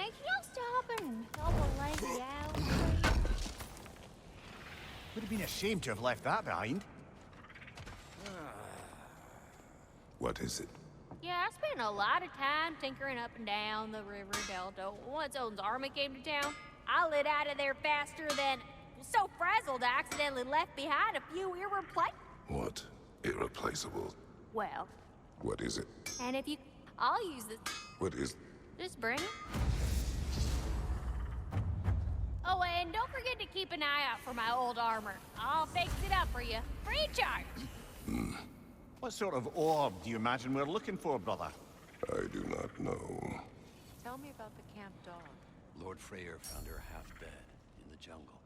Hey, can y'all stop and help a lady out, please? Would have been a shame to have left that behind. What is it? Yeah, I spent a lot of time tinkering up and down the river delta. Once Odin's army came to town, I lit out of there faster than... so frazzled I accidentally left behind a few irreplaceable... What? Irreplaceable? Well, What is it? and if you... I'll use this... What is... Just bring it. Oh, and don't forget to keep an eye out for my old armor. I'll fix it up for you. Free of charge. What sort of orb do you imagine we're looking for, brother? I do not know. Tell me about the camp dog. Lord Freyr found her half dead in the jungle.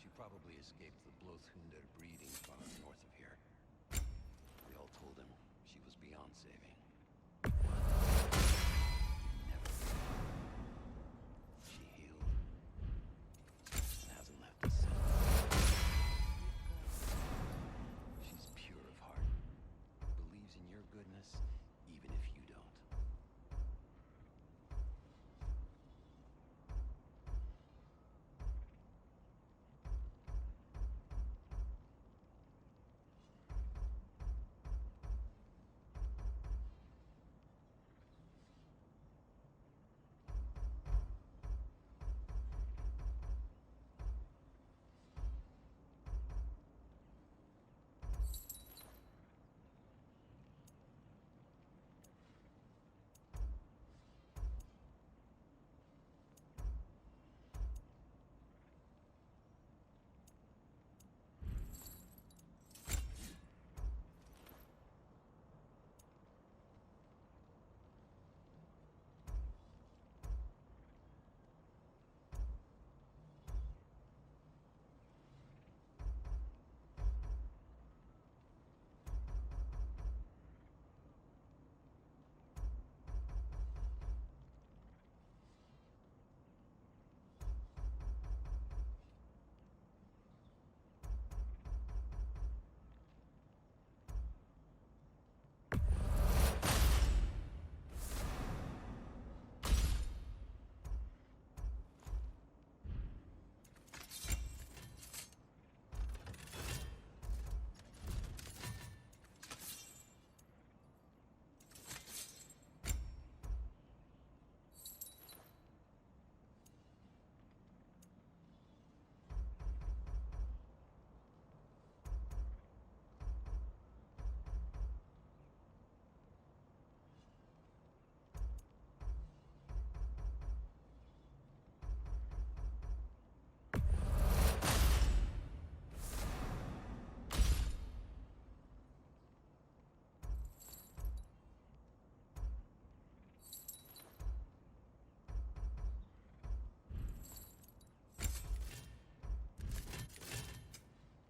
She probably escaped the Blothhunder breeding farm north of here. We all told him she was beyond saving. Never. She healed and hasn't left us since. She's pure of heart. Believes in your goodness, even if you don't.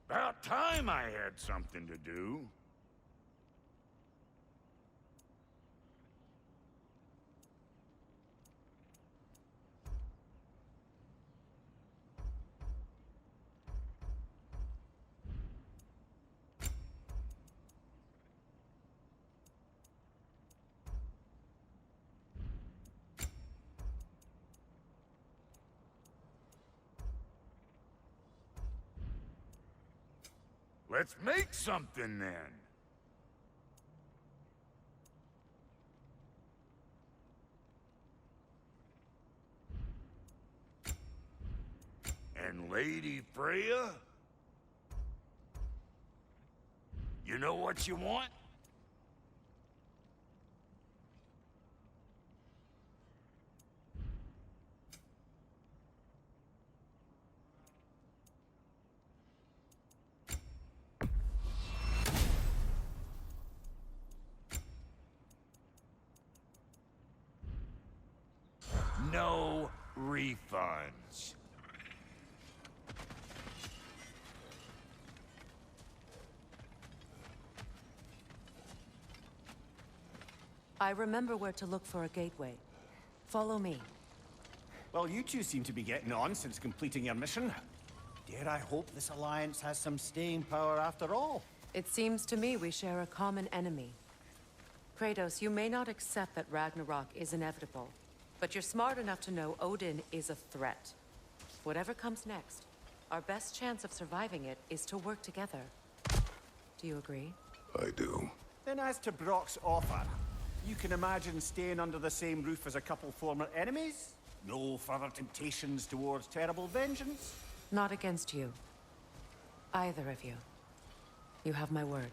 About time I had something to do. Let's make something then. And Lady Freya? You know what you want? No refunds. I remember where to look for a gateway. Follow me. Well, you two seem to be getting on since completing your mission. Dare I hope this alliance has some staying power after all? It seems to me we share a common enemy. Kratos, you may not accept that Ragnarok is inevitable, But you're smart enough to know Odin is a threat. Whatever comes next, our best chance of surviving it is to work together. Do you agree? I do. Then as to Brock's offer, you can imagine staying under the same roof as a couple former enemies? No further temptations towards terrible vengeance? Not against you. Either of you. You have my word.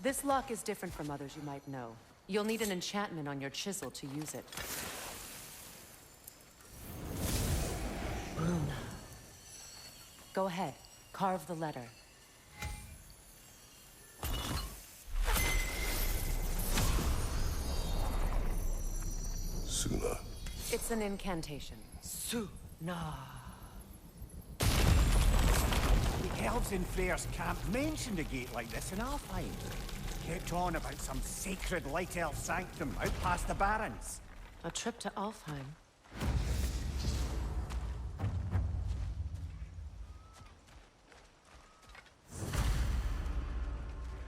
This lock is different from others you might know. You'll need an enchantment on your chisel to use it. Runa. Go ahead, carve the letter. Suna. It's an incantation. Suna. elves in Freyr's camp mentioned a gate like this in Alfheim. Kept on about some sacred light elf sanctum out past the Barrens. A trip to Alfheim.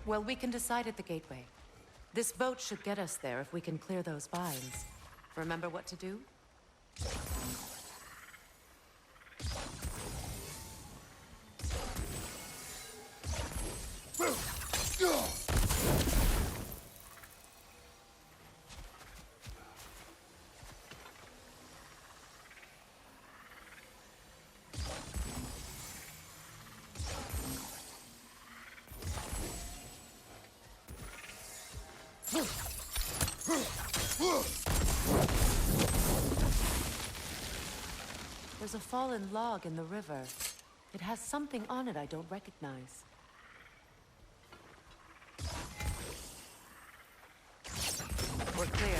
Well, we can decide at the gateway. This boat should get us there if we can clear those vines. Remember what to do? There's a fallen log in the river. It has something on it I don't recognize. We're clear.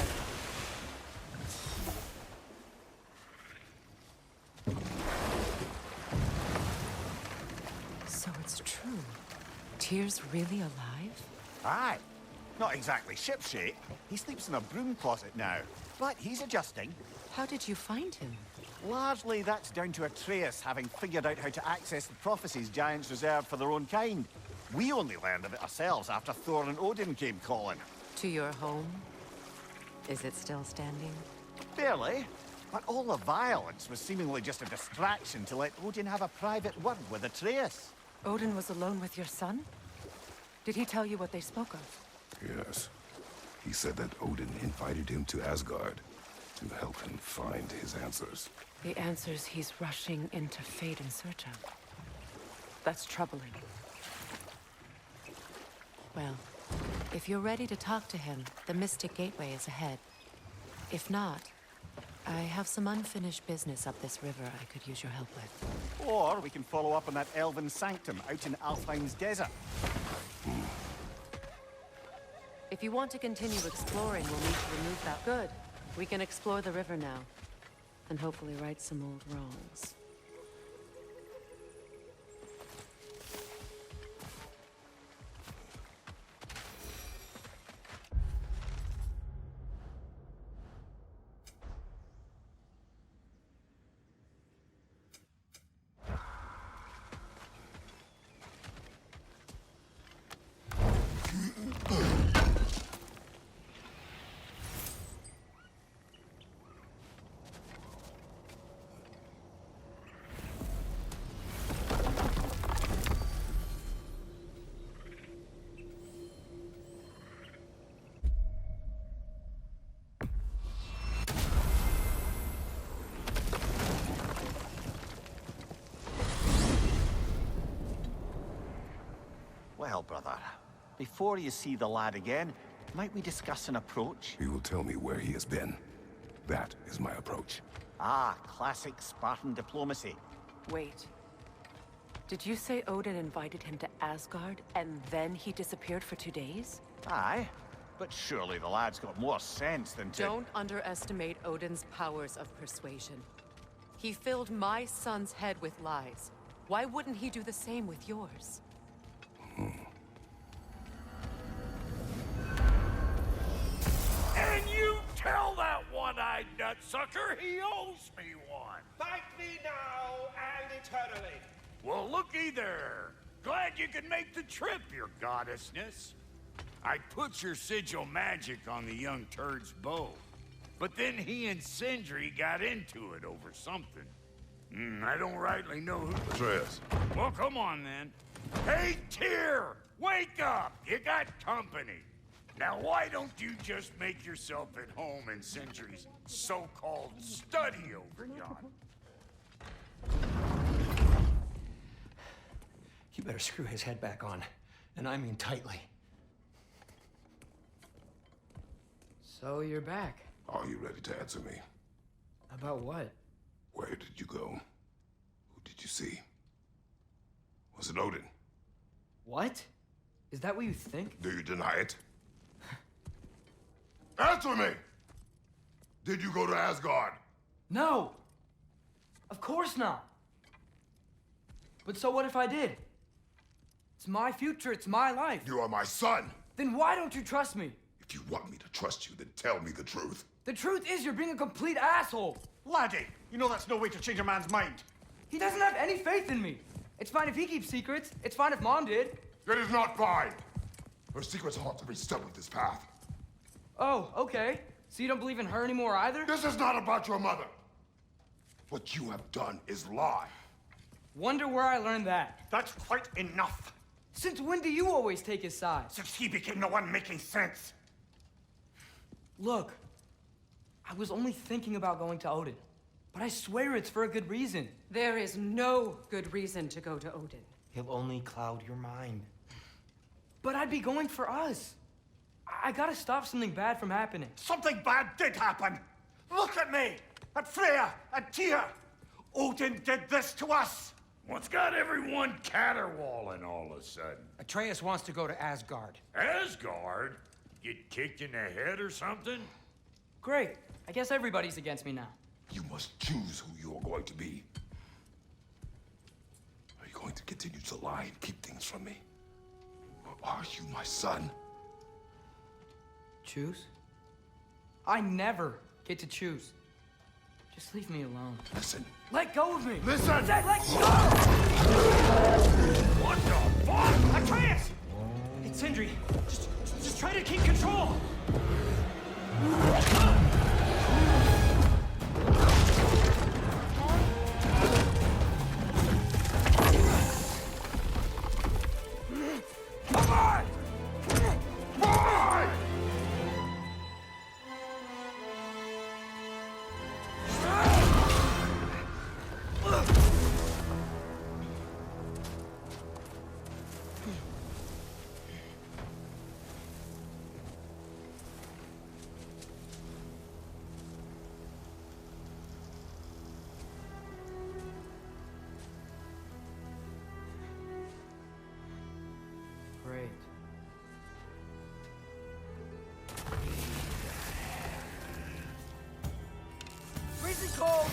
So it's true. Tyr's really alive? Aye. Not exactly shipshape. He sleeps in a broom closet now. But he's adjusting. How did you find him? Largely, that's down to Atreus having figured out how to access the prophecies giants reserved for their own kind. We only learned of it ourselves after Thor and Odin came calling. To your home? Is it still standing? Barely. But all the violence was seemingly just a distraction to let Odin have a private word with Atreus. Odin was alone with your son? Did he tell you what they spoke of? Yes. He said that Odin invited him to Asgard to help him find his answers. The answers he's rushing into fate in search of. That's troubling. Well, if you're ready to talk to him, the Mystic Gateway is ahead. If not, I have some unfinished business up this river I could use your help with. Or we can follow up on that elven sanctum out in Alfheim's desert. If you want to continue exploring, we'll need to remove that. Good. We can explore the river now. And hopefully right some old wrongs. Well, brother, before you see the lad again, might we discuss an approach? He will tell me where he has been. That is my approach. Ah, classic Spartan diplomacy. Wait. Did you say Odin invited him to Asgard, and then he disappeared for 2 days? Aye, but surely the lad's got more sense than to... Don't underestimate Odin's powers of persuasion. He filled my son's head with lies. Why wouldn't he do the same with yours? And you tell that one-eyed nutsucker he owes me one. Thank me now and eternally. Well, looky there. Glad you could make the trip, your goddessness. I put your sigil magic on the young turd's bow. But then he and Sindri got into it over something. I don't rightly know who... Atreus. Well, come on, then. Hey, Tyr! Wake up! You got company. Now, why don't you just make yourself at home in Sindri's so-called study over yon? You better screw his head back on. And I mean tightly. So you're back. Are you ready to answer me? About what? Where did you go? Who did you see? Was it Odin? What? Is that what you think? Do you deny it? Answer me! Did you go to Asgard? No! Of course not! But so what if I did? It's my future, it's my life. You are my son. Then why don't you trust me? If you want me to trust you, then tell me the truth. The truth is you're being a complete asshole. Laddie, you know that's no way to change a man's mind. He doesn't have any faith in me. It's fine if he keeps secrets. It's fine if Mom did. It is not fine. Her secrets ought to be stuck with this path. Oh, okay. So you don't believe in her anymore either? This is not about your mother. What you have done is lie. Wonder where I learned that. That's quite enough. Since when do you always take his side? Since he became the one making sense. Look, I was only thinking about going to Odin. But I swear it's for a good reason. There is no good reason to go to Odin. He'll only cloud your mind. But I'd be going for us. I gotta stop something bad from happening. Something bad did happen. Look at me, at Freya, at Tyr. Odin did this to us. What's got everyone caterwauling all of a sudden? Atreus wants to go to Asgard. Asgard? Get kicked in the head or something? Great. I guess everybody's against me now. You must choose who you are going to be. Are you going to continue to lie and keep things from me? Or are you my son? Choose? I never get to choose. Just leave me alone. Listen. Let go of me! Listen! I said let go! What the fuck? Atreus! It's Sindri. Just try to keep control. Come on! Why? Great. Freezing cold,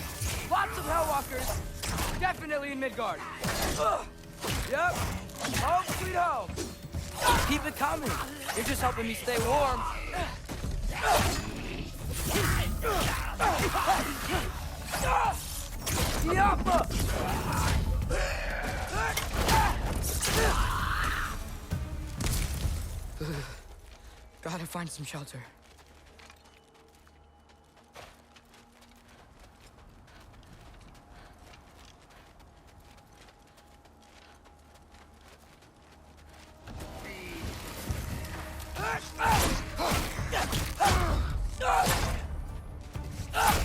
lots of Hellwalkers, definitely in Midgard. Yep, home sweet home. Keep it coming. You're just helping me stay warm. Yappa! Gotta find some shelter.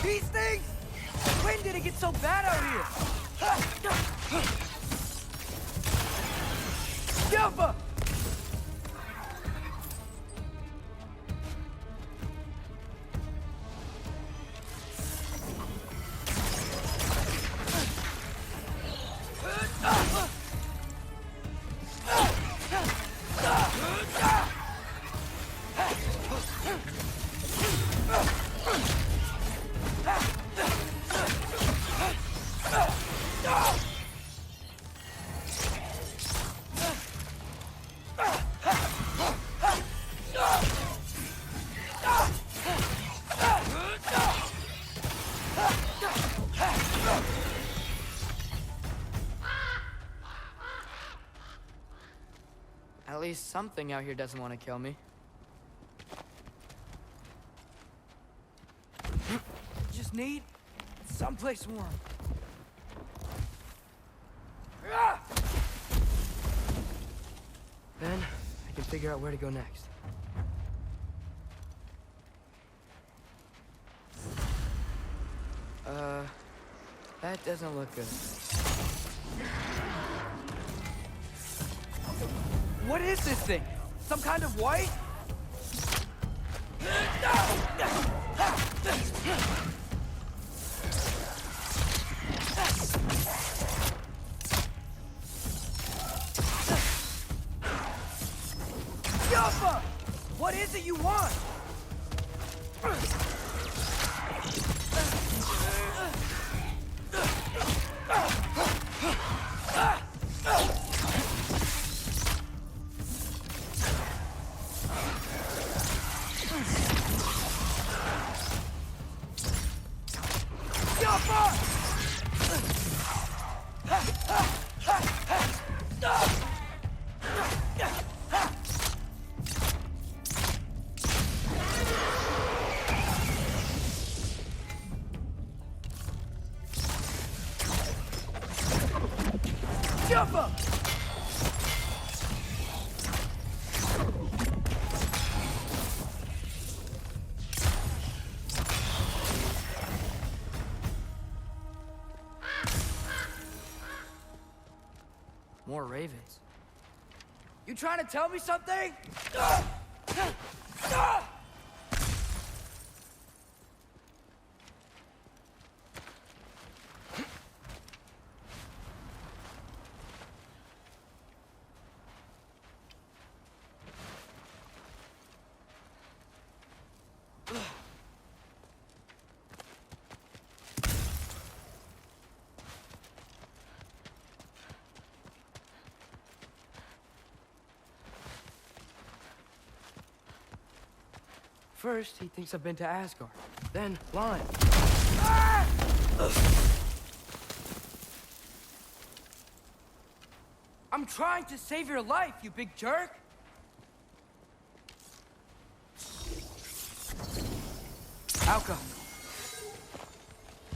These things! When did it get so bad out here? Yappa! At least something out here doesn't want to kill me. Just need someplace warm. Then I can figure out where to go next. That doesn't look good. What is this thing? Some kind of white? Yappa! What is it you want? Jump up! More ravens. You trying to tell me something? First, he thinks I've been to Asgard. Then, blind. Ah! I'm trying to save your life, you big jerk! Alka.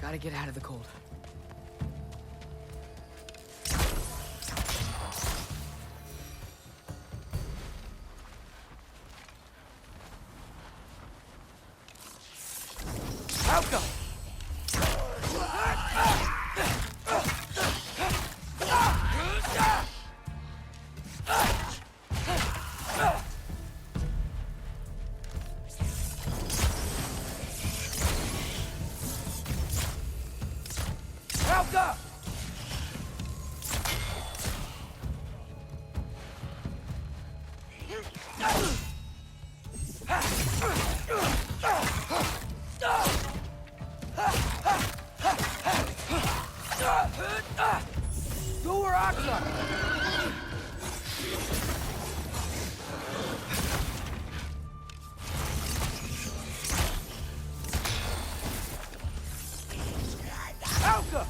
Gotta get out of the cold. Alka! Alka! Go where Aksa! Alka!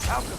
Alka! Alka!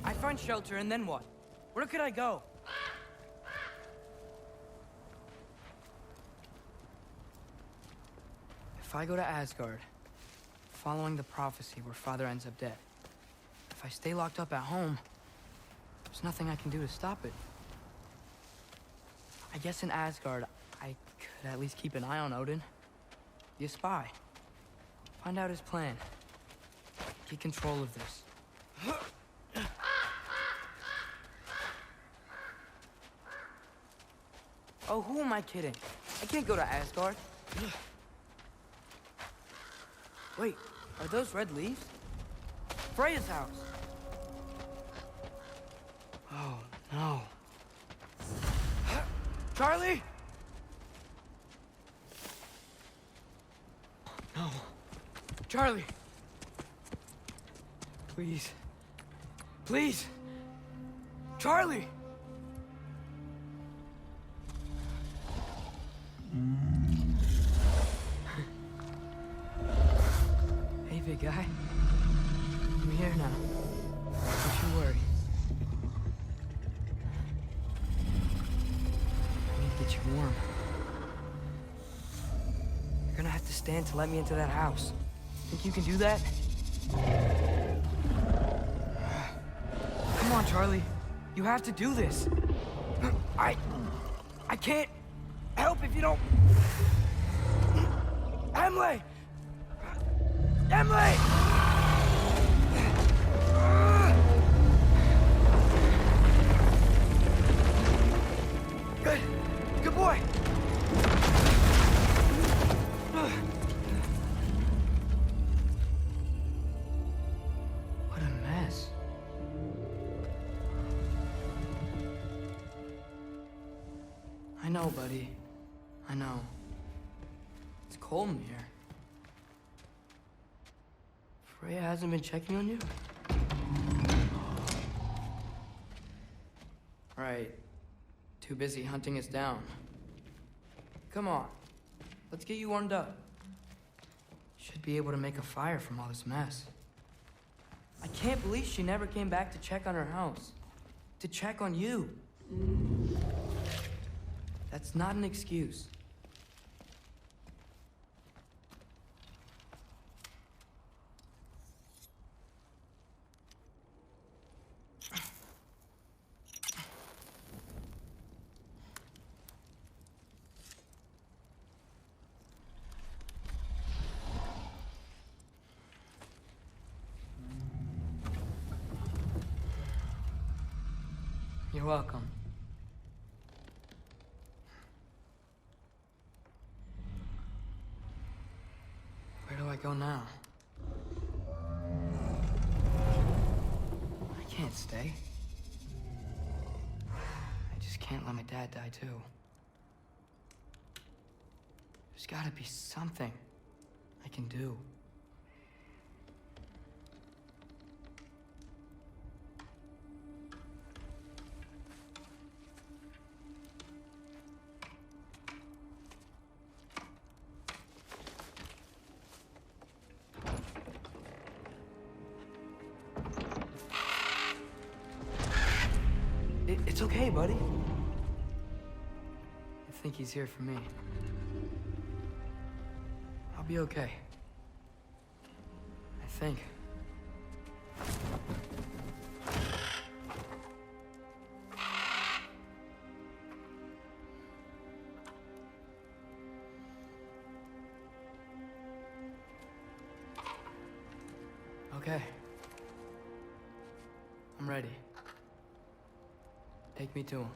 I find shelter and then what? Where could I go? If I go to Asgard, following the prophecy where Father ends up dead, if I stay locked up at home, there's nothing I can do to stop it. I guess in Asgard, I could at least keep an eye on Odin. Be a spy. Find out his plan. Get control of this. Oh, who am I kidding? I can't go to Asgard. Wait, are those red leaves? Freya's house! Oh, no. Charlie? No. Charlie! Please. Please! Charlie! Hey, big guy. I'm here now. Don't you worry. I need to get you warm. You're gonna have to stand to let me into that house. Think you can do that? Come on, Charlie. You have to do this. I can't help if you don't... Emily! Emily! Good. Good boy. What a mess. I know, buddy. I know. It's cold in here. Freya hasn't been checking on you? Right. Too busy hunting us down. Come on. Let's get you warmed up. Should be able to make a fire from all this mess. I can't believe she never came back to check on her house. To check on you. That's not an excuse. You're welcome. Where do I go now? I can't stay. I just can't let my dad die too. There's gotta be something I can do. It's okay, buddy. I think he's here for me. I'll be okay. I think. Okay. I'm ready. Take me to him.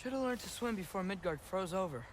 Should have learned to swim before Midgard froze over.